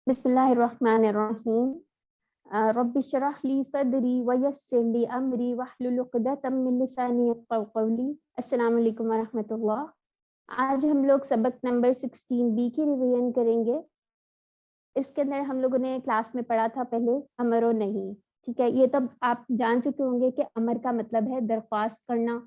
बिस्मिल्लाहिर्रहमानिर्रहीम। रब्बि इश्रह ली सदरी वयस्सिर ली अमरी वहलुल उक़दतम मिन लिसानी यफ़क़हू क़ौली। अस्सलामु अलैकुम वरहमतुल्लाह। आज हम लोग सबक नंबर 16 बी की रिवीजन करेंगे। इसके अंदर हम लोगों ने क्लास में पढ़ा था पहले अमर और नहीं। ठीक है, ये तो आप जान चुके होंगे कि अमर का मतलब है दरख्वास्त करना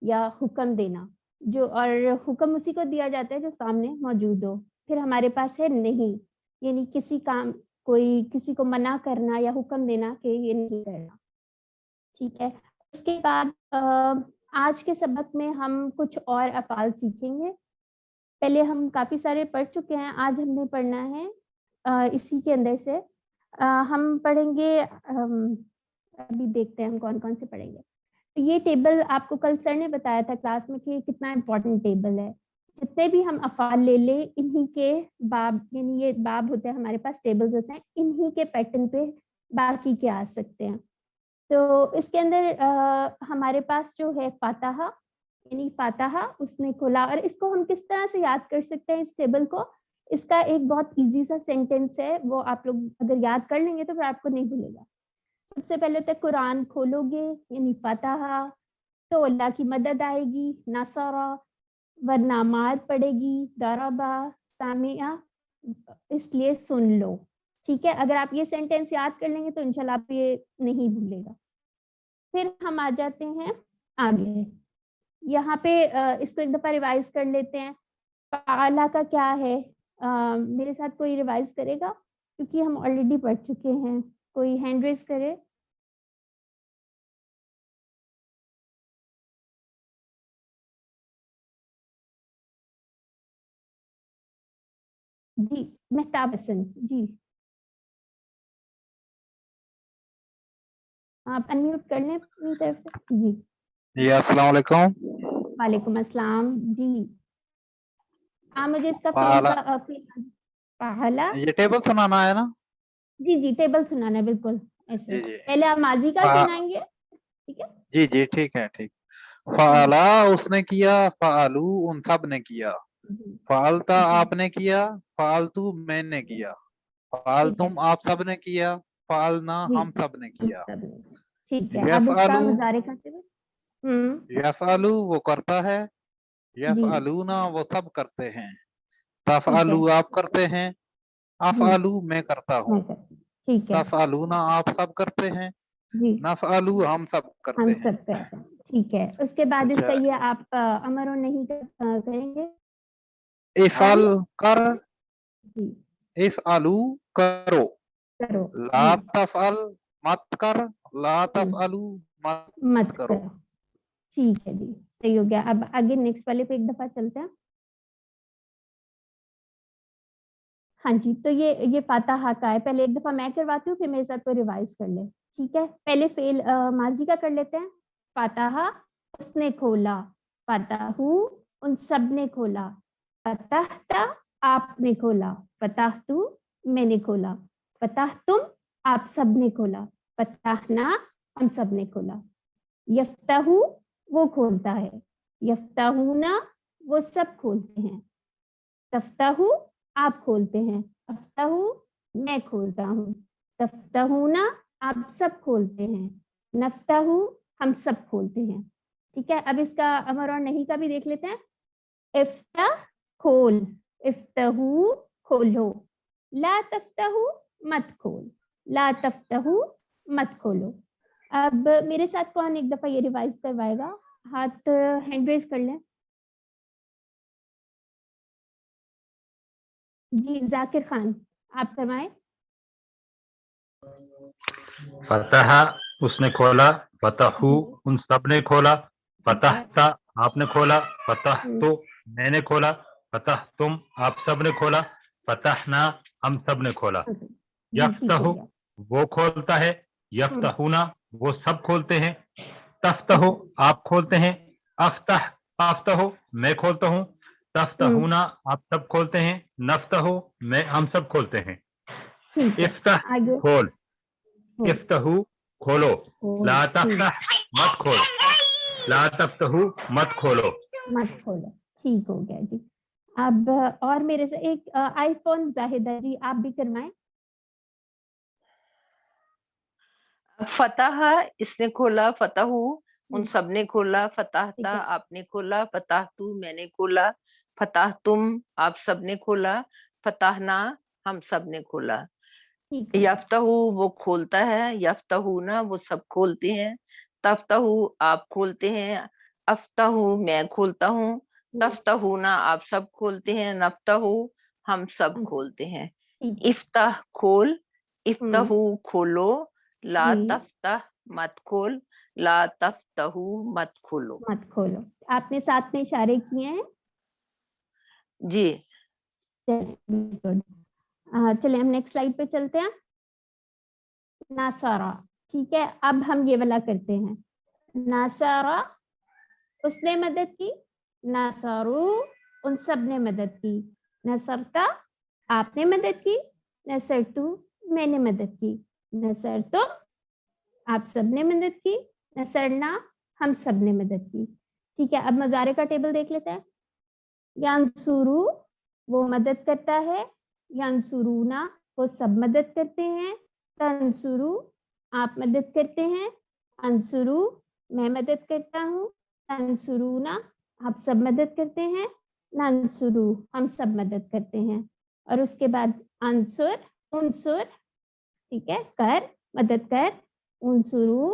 या हुक्म देना, जो और हुक्म उसी को दिया जाता है जो सामने मौजूद हो। फिर हमारे पास है नहीं, यानी किसी काम कोई किसी को मना करना या हुक्म देना कि ये नहीं करना। ठीक है, उसके बाद आज के सबक में हम कुछ और अफ़ाल सीखेंगे। पहले हम काफ़ी सारे पढ़ चुके हैं, आज हमने पढ़ना है इसी के अंदर से हम पढ़ेंगे। अभी देखते हैं हम कौन कौन से पढ़ेंगे। तो ये टेबल आपको कल सर ने बताया था क्लास में कि कितना इम्पोर्टेंट टेबल है। जितने भी हम अफ़ाल ले लें, इन्हीं के बाब, यानी ये बाब होते हैं हमारे पास, टेबल्स होते हैं, इन्हीं के पैटर्न पे बाकी के आ सकते हैं। तो इसके अंदर हमारे पास जो है फातहा, यानी फातहा उसने खोला। और इसको हम किस तरह से याद कर सकते हैं इस टेबल को? इसका एक बहुत इजी सा सेंटेंस है, वो आप लोग अगर याद कर लेंगे तो फिर आपको नहीं भूलेगा। सबसे पहले तो कुरान खोलोगे यानी फातहा, तो अल्लाह की मदद आएगी, नसरा, वरना मार पड़ेगी, दरबा, सामिया, इसलिए सुन लो। ठीक है, अगर आप ये सेंटेंस याद कर लेंगे तो इंशाल्लाह आप ये नहीं भूलेगा। फिर हम आ जाते हैं आगे, यहाँ पे इसको एक दफ़ा रिवाइज कर लेते हैं। फ़अला का क्या है? मेरे साथ कोई रिवाइज करेगा, क्योंकि हम ऑलरेडी पढ़ चुके हैं। कोई हैंड रेज करे। जी, मेहताब हसन जी, आप अनम्यूट कर लें अपनी तरफ से। जी अस्सलाम वालेकुम। वालेकुम अस्सलाम जी। मुझे इसका पहला पहला ये टेबल सुनाना है ना? जी जी, टेबल सुनाना है, बिल्कुल ऐसे। जी जी। पहले आप माजी का फा- सुनाएंगे, ठीक है? जी जी, ठीक है, ठीक। फाला उसने किया, फालू उन सब ने किया, जी फालता जी, आपने किया, फालतू मैंने किया, फाल ठीक है तुम आप सब ने किया, फालना जी, हम सब ने हम किया। सब ने। ठीक है, अब इसका यफअलू, मुजारे करते हुए। यफअलू वो करता है, जी यफअलूना वो सब करते हैं, ठीक है तफअलू आप करते हैं, जी, अफअलू मैं करता हूँ, मैं करती हूँ। ठीक है तफअलूना आप सब करते हैं, जी, नफअलू हम सब करते हम हैं। सब करते हैं। ठीक है, उसके बाद अच्छा, इसका ये आप अमर और नहीं करेंगे। इफल अल कर, जी, इफअलू करो, करो ला जी, तफअल मत कर, ला जी तफअलू मत मत करो। करो। ठीक है जी, सही हो गया। अब आगे नेक्स्ट वाले पे एक दफा चलते हैं। हाँ जी, तो ये फातहा का है। पहले एक दफा मैं करवाती हूँ, फिर मेरे साथ कोई रिवाइज कर ले। ठीक है, पहले फेल माजी का कर लेते हैं। फातहा उसने खोला, फतहू उन सब ने खोला, फतहता आपने खोला, फतहतू मैंने खोला, फतहतुम आप सब ने खोला, फतहना हम सब ने खोला। यफ्तहू वो खोलता है, यफ्तहूना वो सब खोलते हैं, तफ्ताहू आप खोलते हैं, अफ्ताहू मैं खोलता हूँ, तफ्ताहूना आप सब खोलते हैं, नफ्ताहू हम सब खोलते हैं। ठीक है, अब इसका अमर और नहीं का भी देख लेते हैं। इफ्ता खोल, इफ्ताहू खोलो, ला तफ्ताहू मत खोल, ला तफ्ताहू मत खोलो। अब मेरे साथ कौन एक दफा ये रिवाइज करवाएगा? हाथ हैंड रेज कर लें। जी जाकिर खान, आप करवाएं। फतहा उसने खोला, फतहू जी उन सब ने खोला, ठीक है, फतहता आपने खोला, फतह हम्म, तो मैंने खोला, फतह तुम आप सब ने खोला, फतहना हम सब ने खोला। हाँ जी जी, ठीक हो यफ्तहु गया। वो खोलता है, हम्म, यफ्तहुना वो सब खोलते हैं, ठीक तफ्तहु है, आप खोलते हैं, अफ्तह अफ्तहु मैं खोलता हूँ, हम्म, तफ्तहुना आप सब खोलते हैं, नफ्तहु मैं हम सब खोलते हैं। ठीक है, इफ्तह आगे खोल, खोल, इफ्तहू खोलो, खोल, ला तफ्तह मत खोल, ला तफ्तहू मत खोलो। मत खोलो। ठीक हो गया जी। अब और मेरे से एक आईफोन जाहिदा जी, आप भी करवाएं। فتح اس نے کھولا، فتح ان سب نے کھولا، فتحتا ٹھیک ہے آپ نے کھولا، فتحتو میں نے کھولا، فتح تم آپ سب نے کھولا، فتحنا ہم سب نے کھولا. ٹھیک ہے یفتح وہ کھولتا ہے، یفتحونا وہ سب کھولتے ہیں، تفتح آپ کھولتے ہیں، افتح میں کھولتا ہوں، تفتحونا آپ سب کھولتے ہیں، نفتح ہم سب کھولتے ہیں. ٹھیک ہے افتح کھول، افتح کھولو، لا جی تفتح مت کھول، لا تفتح مت کھولو. مت کھولو. آپ نے ساتھ میں اشارے کیے ہیں. جی چلیں ہم نیکسٹ سلائڈ پہ چلتے ہیں. ناصارا. ٹھیک ہے اب ہم یہ والا کرتے ہیں. ناصارا اس نے مدد کی، ناصارو ان سب نے مدد کی، نصرتا آپ نے مدد کی، نصرتو میں نے مدد کی، نصرتو آپ سب نے مدد کی، نصرنا ہم سب نے مدد کی. ٹھیک ہے اب مضارع کا ٹیبل دیکھ لیتے ہیں. ینصرو وہ مدد کرتا ہے، ینصرونا وہ سب مدد کرتے ہیں، تنصرو آپ مدد کرتے ہیں، انصرو میں مدد کرتا ہوں، تنصرونا آپ سب مدد کرتے ہیں، ننصرو ہم سب مدد کرتے ہیں. اور اس کے بعد انصر انصر ٹھیک ہے کر مدد کر، انصرو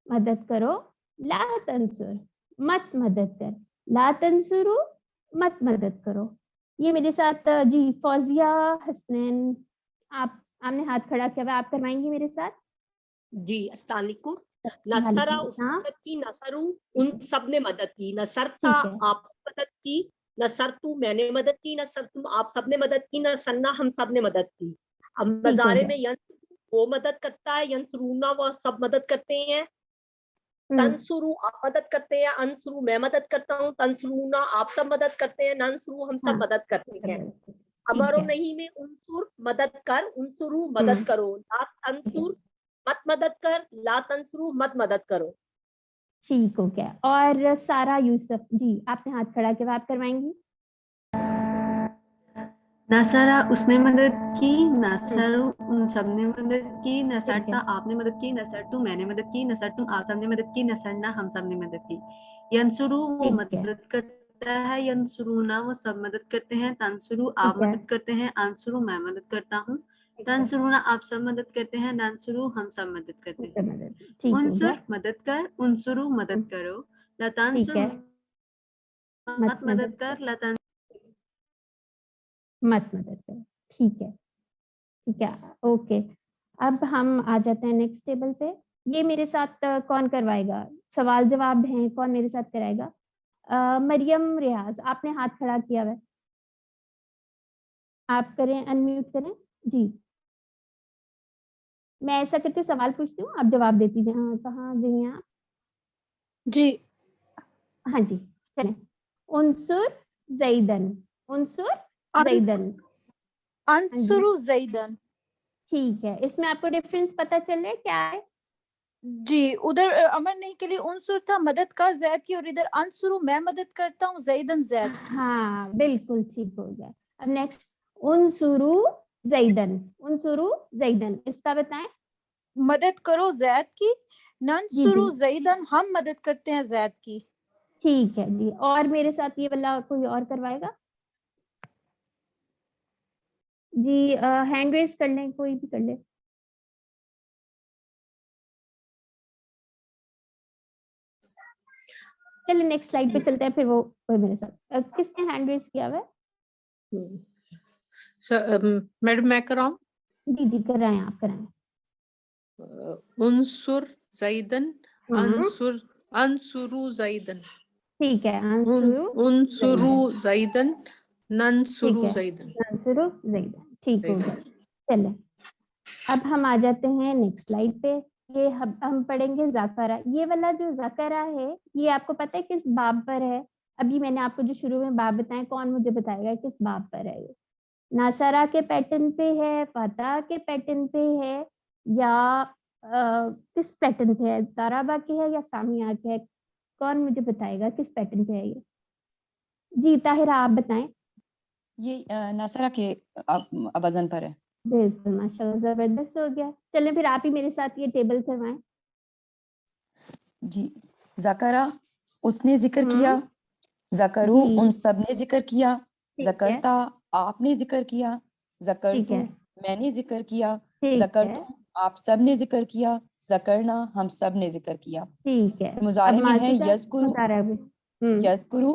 مدد کرو، لا تنصر مت مدد کر، لا تنصرو مت مدد کرو. یہ میرے ساتھ جی فوزیہ حسنین آپ نے ہاتھ کھڑا کیا ہوا، آپ کروائیں گی میرے ساتھ. جی السلام علیکم. نصرہ اس نے مدد کی، نصرو ان سب نے مدد کی، نصرتا ٹھیک ہے آپ نے مدد کی، نصرتو میں نے مدد کی، نصرتم آپ سب نے مدد کی، نصرنا ہم سب نے مدد کی. اب ٹھیک ہو مضارع گیا. میں وہ مدد کرتا ہے، ینصرونا وہ سب مدد کرتے ہیں، ہم، تنصرو آپ مدد کرتے ہیں، انصرو میں مدد کرتا ہوں، تنصرونا آپ سب مدد کرتے ہیں، ننصرو ہم ہاں سب مدد کرتے سب ہیں. مدد کرتے ہیں. امر ٹھیک و ہے نہیں میں انصر مدد کر، انصرو مدد کرو، لا تنصر مت مدد کر، لا تنصرو مت مدد کرو. ٹھیک ہو گیا. اور سارا یوسف جی آپ نے ہاتھ کھڑا کیا ہوا، آپ کروائیں گی. نصرہ اس نے مدد کی، نصر ان سب نے مدد کی، ٹھیک نصرتا ہے آپ نے مدد کی، نصرتو میں نے مدد کی، نصرتم آپ سب نے مدد کی، نصرنا ہم سب نے مدد کی. ینصرو وہ ٹھیک ہے مدد کرتا ہے، ینصرونا وہ سب مدد کرتے ہیں، تنصرو آپ ٹھیک ہے مدد کرتے ہیں، انصرو میں مدد کرتا ہوں، ٹھیک ہے تنصرونا آپ سب مدد کرتے ہیں، ننصرو ہم سب مدد کرتے ہیں. سب مدد ٹھیک ہو انصر گیا. مدد کر، انصرو مدد کرو، لا ٹھیک تنصر ہے مت مدد کر، لا مت مدد کرو. ٹھیک ہے ٹھیک ہے اوکے. اب ہم آ جاتے ہیں نیکسٹ ٹیبل پہ. یہ میرے ساتھ کون کروائے گا، سوال جواب ہیں کون میرے ساتھ کرائے گا. مریم ریاض آپ نے ہاتھ کھڑا کیا ہوا ہے، آپ کریں انمیوٹ کریں. جی میں ایسا کرتے سوال پوچھتی ہوں آپ جواب دیتی جائیں. ہاں کہاں گئی ہیں آپ. جی ہاں جی چلیں. انصر زیدن، انصر زیدن. ہاں جی انصرو زیدن. ٹھیک ہے اس میں آپ کو ڈفرینس پتہ چل رہا ہے کیا ہے. جی ادھر امر نہیں کے لیے انصر تھا مدد کر زید کی، اور ادھر انصرو میں مدد کرتا ہوں زیدن زید کی. ہاں بالکل ٹھیک ہو گیا. اب نیکسٹ انصرو زیدن، انصرو زیدن اس کا بتائیں. مدد کرو زید کی، جی جی ننصرو زیدن ہم مدد کرتے ہیں زید کی. ٹھیک ہے جی. اور میرے ساتھ یہ والا کوئی اور کروائے گا جی. ہینڈ ریز کر لیں کوئی بھی کر لے. چلے نیکسٹ سلائڈ پہ چلتے ہیں پھر وہ کوئی میرے ساتھ. کس نے ہینڈ ریز کیا ہوا ہے. میڈم میں کراؤں. جی جی کر رہے ہیں آپ کرائیں. انصر زیدن، انصر انصرو زیدن، ٹھیک ہے انصرو انصرو زیدن، ٹھیک ننصرو ہے زیدن. انصرو زیدن ٹھیک ہو گیا. چلیں اب ہم آ جاتے ہیں نیکسٹ سلائڈ پہ. یہ ہم پڑھیں گے ذاکرہ. یہ والا جو ذاکرہ ہے یہ آپ کو پتہ ہے کس باب پر ہے. ابھی میں نے آپ کو جو شروع میں باب بتائے کون مجھے بتائے گا کس باب پر ہے. یہ ناصرہ کے پیٹرن پہ ہے، فتح کے پیٹرن پہ ہے، یا کس پیٹرن پہ ہے، تارابا کے ہے یا سامیہ کے ہے. کون مجھے بتائے گا کس پیٹرن پہ ہے یہ. جی طاہرہ آپ بتائیں. یہ ناصرہ کے ابازن پر ہے. بالکل ماشاء اللہ زبردست ہو گیا. چلیں پھر آپ ہی میرے ساتھ یہ ٹیبل کروائیں. जी ज़करा उसने जिक्र किया, ज़करू जी। उन सब ने जिक्र किया, ठीक है ज़करता आपने जिक्र किया, ठीक ज़करतु है मैंने जिक्र किया, ठीक है ज़करतुम आप सब ने जिक्र किया, ज़करना हम सब ने जिक्र किया। ठीक है। अब मुजारे में है माजी का यज़कुरु, मुतारा भी। यज़कुरु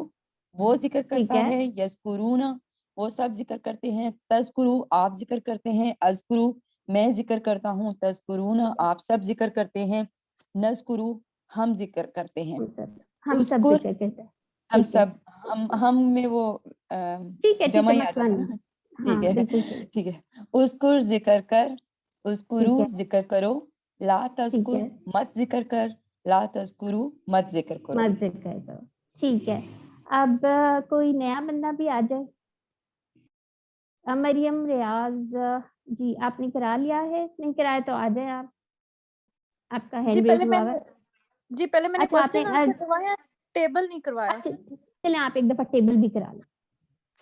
वो जिक्र ठीक करता है है, यज़कुरूना वो सब जिक्र करते हैं, तज़कुरु आप जिक्र करते हैं, अज़कुरु मैं जिक्र करता हूँ, तज़कुरूना आप सब जिक्र करते हैं, नज़कुरु हम जिक्र करते हैं। हम सब उज़कुर जिक्र करते हैं। हम ठीक है सब हम में वो ठीक है जमा ही आ मसला जाता नहीं। है। हाँ ठीक है बिल्कुल सही। ठीक है। उज़कुर जिक्र कर, उज़कुरु ठीक है जिक्र करो, ला ठीक तज़कुर है मत जिक्र कर, ला तज़कुरु मत जिक्र करो। मत जिक्र करो। ठीक है। अब कोई नया बंदा भी आ जाए। मरियम रियाज जी आपने करा लिया है, नहीं कराया तो आ जाए आप, आपका जी हैंड पहले रेज हुआ मैंने है। जी पहले मैंने अच्छा क्वेश्चन आपने आंसर करवाया, टेबल नहीं करवाया। अच्छा चलें आप एक दफा टेबल भी करा लें।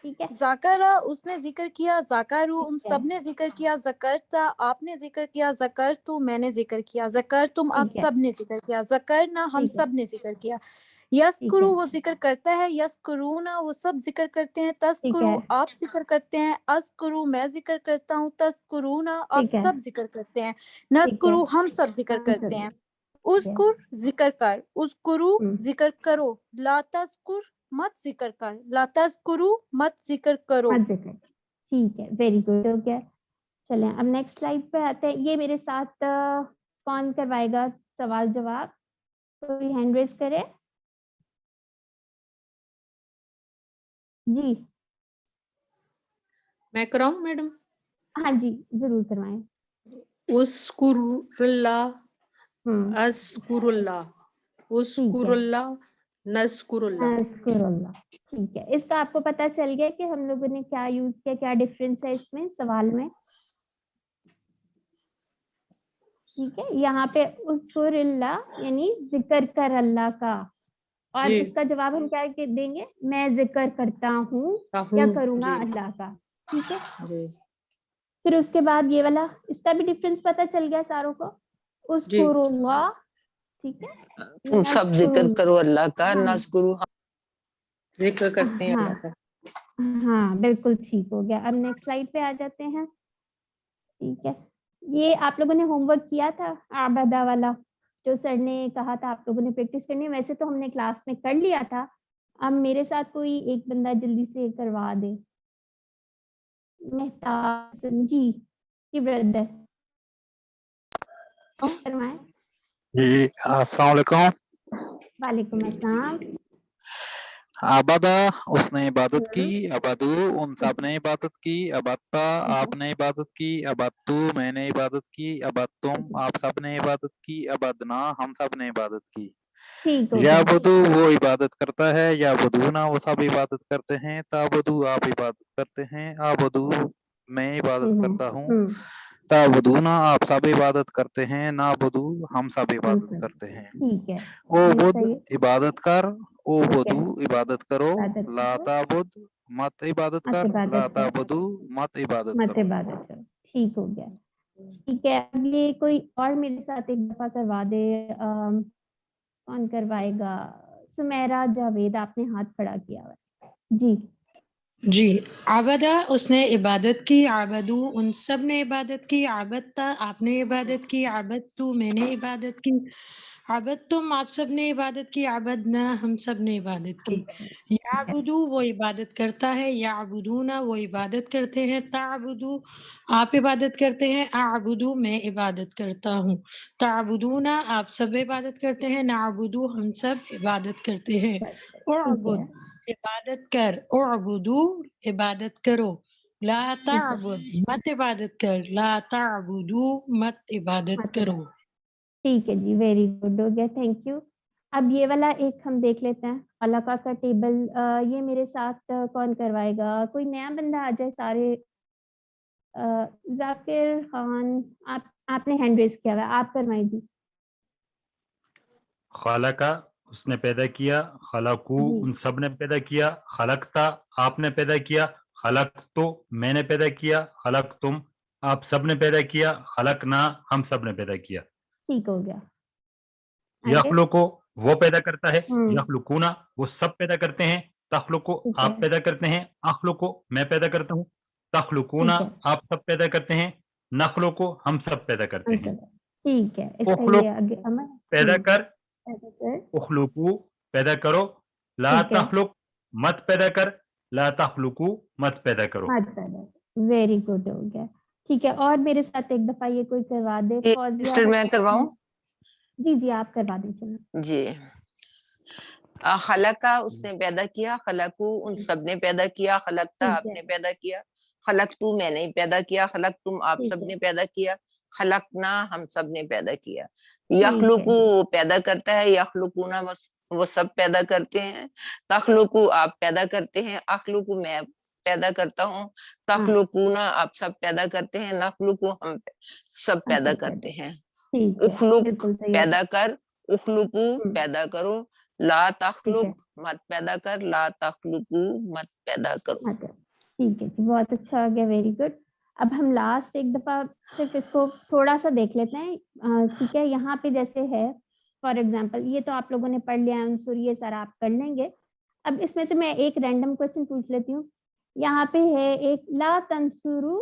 ठीक है ज़ाकरा उसने जिक्र किया, ज़ाकरू उन ठीक है सब ने जिक्र किया, ज़करता आपने जिक्र किया, ज़करतु मैंने जिक्र किया, ज़करतुम आप ठीक है सब ने जिक्र किया, ज़करना हम ठीक है सब ने जिक्र किया। ठीक यस्कुरु है वो जिक्र करता है, यस्कुरूना वो सब जिक्र करते हैं, ठीक तस्कुरु है आप जिक्र करते हैं, अस्कुरु मैं जिक्र करता हूँ, तस्कुरूना आप ठीक है सब जिक्र करते हैं, ठीक है नस्कुरु हम सब जिक्र हम करते सब हैं। ठीक है उस्कुर जिक्र कर, उस्कुरु हम्म, जिक्र करो, ला तस्कुर मत जिक्र कर, ला तस्कुरु मत जिक्र करो। मत जिक्र। ठीक है वेरी गुड हो गया। चलें अब नेक्स्ट स्लाइड पे आते हैं। ये मेरे साथ कौन करवाएगा सवाल जवाब, कोई हैंड रेज करे। जी मैं कराऊं मैडम? हाँ जी जरूर करवाएं। उस्कुरुल्लाह, हम्म अस्कुरुल्लाह, ठीक है उस्कुरुल्लाह, नस्कुरुल्लाह। अज़कुरुल्लाह। ठीक है इसका आपको पता चल गया कि हम लोगों ने क्या यूज किया, क्या डिफरेंस है इसमें सवाल में। ठीक है यहाँ पे उज़कुरुल्लाह यानी जिक्र कर अल्लाह का, और जी इसका जवाब हम क्या देंगे, मैं जिक्र करता हूँ या हूँ करूँगा जी अल्लाह का। ठीक है जी फिर उसके बाद ये वाला, इसका भी डिफरेंस पता चल गया सारों को। जी उज़कुरुल्लाह ठीक है तुम सब जिक्र नज़कुरुल्लाह। करो अल्लाह का, हाँ नज़कुरु जिक्र करते हैं हाँ अल्लाह का। हाँ बिल्कुल ठीक हो गया। अब नेक्स्ट स्लाइड पे आ जाते हैं। ठीक है ये आप लोगों ने होमवर्क किया था आबदा वाला, जो सर ने कहा था आप लोगों ने प्रैक्टिस करनी है, वैसे तो हमने क्लास में कर लिया था। अब मेरे साथ कोई एक बंदा जल्दी से करवा दे। मेहताब हसन जी की ब्रदर करवाएं। जी अस्सलाम वालेकुम। वालेकुम अस्सलाम। आबादा उसने इबादत की, हम्म, अबादू उन सब ने इबादत की, अबात्ता ठीक है आपने इबादत की, अबातू मैंने इबादत की, अबातुम ठीक है आप सब ने इबादत की, अबादना हम सब ने इबादत की। ठीक हो गया। याबुदू वो इबादत करता है, याबुदूना वो सब इबादत करते हैं, ताबुदू आप इबादत करते हैं, आबुदू मैं इबादत करता हूँ, हम्म ताबुदूना आप सब इबादत करते हैं, नाबुदू हम सब हम इबादत सब करते हैं। ठीक है ओ ये बुद सही है। इबादत कर, ओ ठीक है बुदू इबादत करो, इबादत ला करो ताबुद मत इबादत मत कर, ला इबादत करो ताबुदू मत इबादत मत करो। इबादत करो। ठीक हो गया। ठीक है अब ये कोई और मेरे साथ एक दफा करवा दे। कौन करवाएगा, सुमेरा जावेद आपने हाथ खड़ा किया हुआ है। जी जी आबदा उसने इबादत की, आबदू उन सब ने इबादत की, आबदता आपने इबादत की, आबदतू मैंने इबादत की, आबदतुम आप सब ने इबादत की, आबदना हम सब ने इबादत हम की। सब याबुदू वो इबादत करता है, याबुदूना वो इबादत करते हैं, ताबुदू आप इबादत करते हैं, आबुदू मैं इबादत करता हूँ, ताबुदूना आप सब इबादत करते हैं, नाबुदू हम सब इबादत करते हैं। ठीक है उअबुद इबादत कर, उअबुदू इबादत करो, ला ठीक है ताबुद मत इबादत कर, ला ताबुदू मत इबादत मत करो। इबादत। ठीक है जी वेरी गुड हो गया थैंक यू। अब ये वाला एक हम देख लेते हैं अलका का टेबल। ये मेरे साथ कौन करवाएगा, कोई नया बंदा आ जाए सारे। जाकिर खान आपने हैंड रेज किया हुआ है, आप करवाएं जी। खालका उसने पैदा किया, खलकू जी उन सब ने पैदा किया, खलकता आपने पैदा किया, खलक तो मैंने पैदा किया, खलक तुम आप सब ने पैदा किया, खलक ना हम सब ने पैदा किया। ठीक हो गया। यखलुकु वो पैदा करता है, हम्म, यखलुकूना वो सब पैदा करते हैं, तखलुकु ठीक आप है पैदा करते हैं, अखलुकु मैं पैदा करता हूँ, तखलुकूना ठीक है आप सब पैदा करते हैं, नखलुकु हम सब पैदा करते हैं। ठीक है, इसका उखलुक ये आगे अमल पैदा कर, पैदा कर, उखलुकु पैदा करो, ला ठीक है तखलुक मत पैदा कर, ला तखलुकु मत पैदा करो। मत पैदा, वेरी गुड हो गया। ठीक है, और मेरे साथ एक दफा ये कोई करवा दे, फौजिया सिस्टर मैं करवाऊं? जी जी आप करवा दीजिए। जी। खलका उसने पैदा किया, खलकू उन सब ने पैदा किया, खलकता ठीक है आपने पैदा किया, खलकतू मैंने ही पैदा किया, खलक तुम आप ठीक सब है ने पैदा किया, खलकना हम सब ने पैदा किया। ठीक है यखलुकू जी वो पैदा करता है, यखलुकूना वो सब पैदा करते हैं, तखलुकू आप पैदा करते हैं, अखलुकू मैं पैदा करता हूँ, हाँ तखलुकूना आप सब पैदा करते हैं, नखलुकू हम सब पैदा अच्छा करते हैं। ठीक है उखलुक बिल्कुल सही है। पैदा कर, उखलुकू पैदा करो, ला ठीक है तखलुक मत पैदा कर, ला तखलुकू मत पैदा करो। अच्छा ठीक है जी, बहुत अच्छा हो गया, वेरी गुड। अब हम लास्ट एक दफा सिर्फ इसको थोड़ा सा देख लेते हैं। ठीक है, यहाँ पे जैसे है फॉर एग्जांपल, ये तो आप लोगों ने पढ़ लिया है, ये सारा आप कर लेंगे। अब इसमें से मैं एक रैंडम क्वेश्चन पूछ लेती हूँ। यहाँ पे है एक ला तंसुरु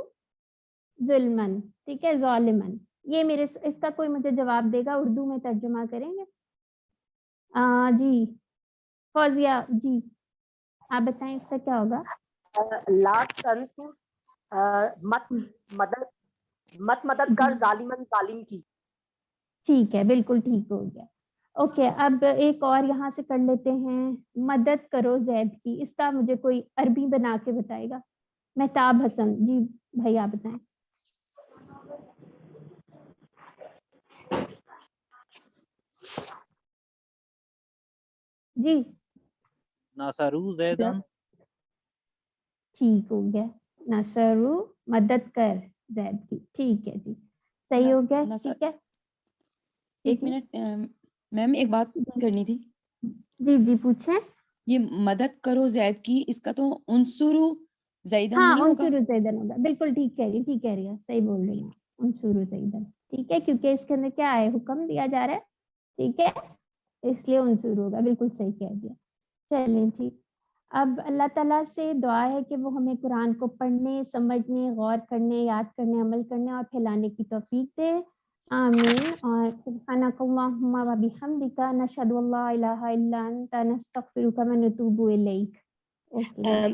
जुल्मन, ठीक है, जालिमन, ये मेरे इसका कोई मुझे जवाब देगा, उर्दू में तर्जुमा करेंगे। जी फौजिया जी आप बताएं इसका क्या होगा। ला तंसुर मत मदद कर जी जालिमन जालिम की। ठीक है, बिल्कुल ठीक हो गया। ओके, अब एक और यहाँ से कर लेते हैं, मदद करो जैद की, इसका मुझे कोई अरबी बना के बताएगा। मेहताब हसन जी भाई आप बताएं। जी नसरू ज़ैदन। ठीक हो गया, नसरू मदद कर जैद की, ठीक है जी, सही हो गया। ठीक है एक जी मिनट मैम एक बात जी करनी थी। जी जी पूछें। ये मदद करो जैद की, इसका तो उनसुरु जैदन हाँ नहीं होगा? उनसुरु जैदन होगा, बिल्कुल ठीक कह रही, ठीक कह रही है, सही बोल रही है, उनसुरु जैदन, ठीक है, क्योंकि इसके अंदर क्या है, हुक्म दिया जा रहा है, ठीक है, इसलिए उनसुरु होगा, बिल्कुल सही कह दिया। चलें जी, अब अल्लाह ताला से दुआ है कि वो हमें कुरान को पढ़ने, समझने, गौर करने, याद करने, अमल करने और फैलाने की तौफीक दे, आमीन। और सुब्हानकल्लाहुम्मा व बिहम्दिका नशहदु अल्ला इलाहा इल्ला अंता नस्तगफिरुका व नतूबु इलैक। ओके।